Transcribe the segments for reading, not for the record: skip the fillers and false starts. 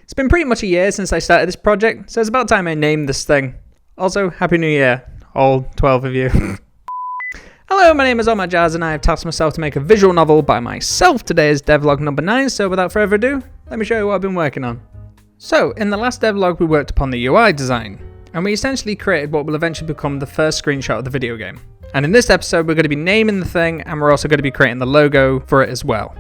It's been pretty much a year since I started this project, so it's about time I named this thing. Also, Happy New Year, all 12 of you. Hello, my name is Omar Jazz and I have tasked myself to make a visual novel by myself. Today is devlog number 9, so without further ado, let me show you what I've been working on. So, in the last devlog we worked upon the UI design, and we essentially created what will eventually become the first screenshot of the video game. And in this episode we're going to be naming the thing, and we're also going to be creating the logo for it as well.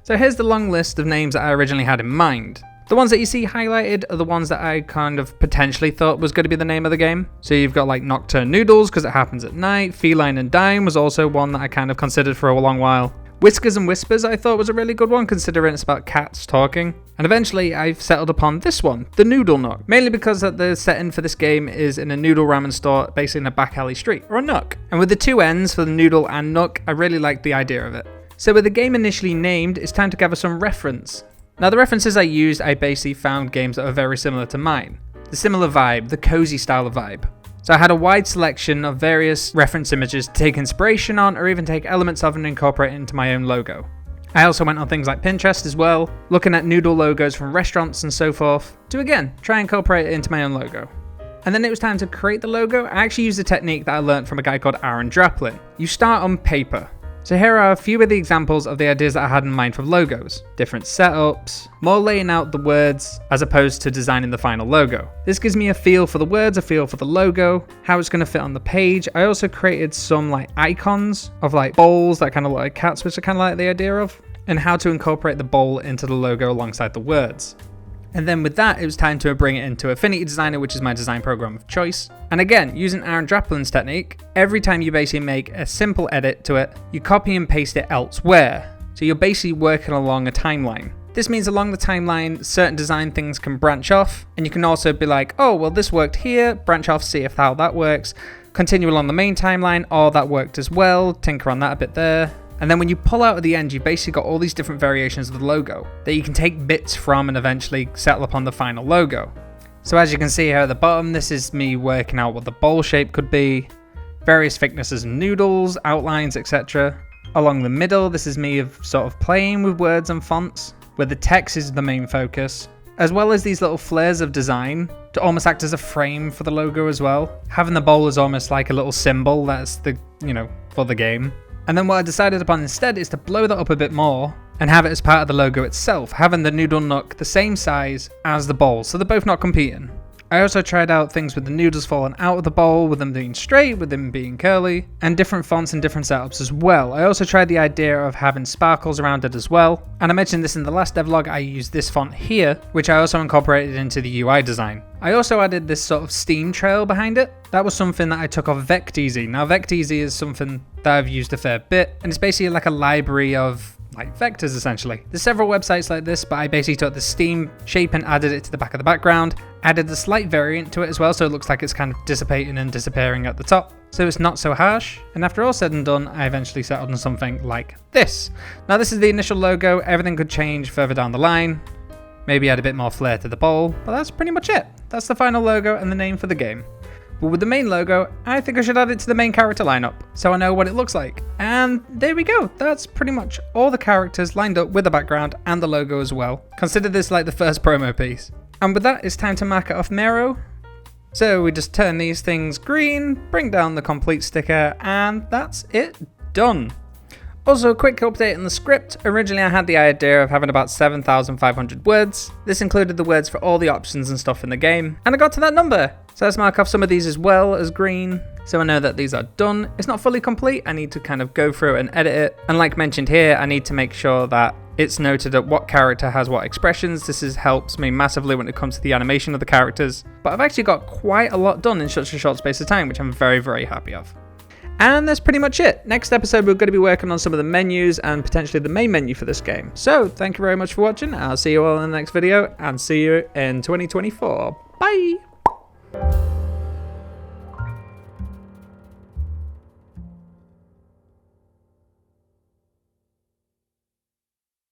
So here's the long list of names that I originally had in mind. The ones that you see highlighted are the ones that I kind of potentially thought was going to be the name of the game. So you've got like Nocturne Noodles because it happens at night. Feline and Dime was also one that I kind of considered for a long while. Whiskers and Whispers I thought was a really good one considering it's about cats talking. And eventually I've settled upon this one, the Noodle Nook. Mainly because the setting for this game is in a noodle ramen store basically in a back alley street, or a nook. And with the two ends for the noodle and nook, I really liked the idea of it. So with the game initially named, it's time to gather some reference. Now the references I used, I basically found games that are very similar to mine. The similar vibe, the cozy style of vibe. So I had a wide selection of various reference images to take inspiration on or even take elements of and incorporate into my own logo. I also went on things like Pinterest as well, looking at noodle logos from restaurants and so forth, to again, try and incorporate it into my own logo. And then it was time to create the logo. I actually used a technique that I learned from a guy called Aaron Draplin. You start on paper. So here are a few of the examples of the ideas that I had in mind for logos. Different setups, more laying out the words as opposed to designing the final logo. This gives me a feel for the words, a feel for the logo, how it's going to fit on the page. I also created some like icons of like bowls that kind of look like cats, which I kind of like the idea of, and how to incorporate the bowl into the logo alongside the words. And then with that, it was time to bring it into Affinity Designer, which is my design program of choice. And again, using Aaron Draplin's technique, every time you basically make a simple edit to it, you copy and paste it elsewhere. So you're basically working along a timeline. This means along the timeline, certain design things can branch off, and you can also be like, oh, well, this worked here, branch off, see if how that works, continue along the main timeline, oh, that worked as well, tinker on that a bit there. And then when you pull out at the end, you basically got all these different variations of the logo that you can take bits from and eventually settle upon the final logo. So as you can see here at the bottom, this is me working out what the bowl shape could be, various thicknesses of noodles, outlines, etc. Along the middle, this is me sort of playing with words and fonts, where the text is the main focus, as well as these little flares of design to almost act as a frame for the logo as well. Having the bowl is almost like a little symbol that's for the game. And then what I decided upon instead is to blow that up a bit more and have it as part of the logo itself, having the noodle nook the same size as the bowl, so they're both not competing. I also tried out things with the noodles falling out of the bowl, with them being straight, with them being curly, and different fonts and different setups as well. I also tried the idea of having sparkles around it as well, and I mentioned this in the last devlog. I used this font here, which I also incorporated into the UI design. I also added this sort of steam trail behind it. That was something that I took off Vecteezy. Now Vecteezy is something that I've used a fair bit, and it's basically like a library of like vectors essentially. There's several websites like this, but I basically took the steam shape and added it to the back of the background, added a slight variant to it as well, so it looks like it's kind of dissipating and disappearing at the top, so it's not so harsh. And after all said and done, I eventually settled on something like this. Now this is the initial logo. Everything could change further down the line, maybe add a bit more flair to the bowl, but that's pretty much it. That's the final logo and the name for the game. But with the main logo, I think I should add it to the main character lineup, so I know what it looks like. And there we go, that's pretty much all the characters lined up with the background and the logo as well. Consider this like the first promo piece. And with that, it's time to mark it off Miro. So we just turn these things green, bring down the complete sticker, and that's it done. Also, a quick update on the script. Originally I had the idea of having about 7,500 words. This included the words for all the options and stuff in the game, and I got to that number. So let's mark off some of these as well as green, so I know that these are done. It's not fully complete, I need to kind of go through and edit it. And like mentioned here, I need to make sure that it's noted at what character has what expressions. This helps me massively when it comes to the animation of the characters. But I've actually got quite a lot done in such a short space of time, which I'm very, very happy of. And that's pretty much it. Next episode, we're going to be working on some of the menus and potentially the main menu for this game. So thank you very much for watching. I'll see you all in the next video and see you in 2024. Bye!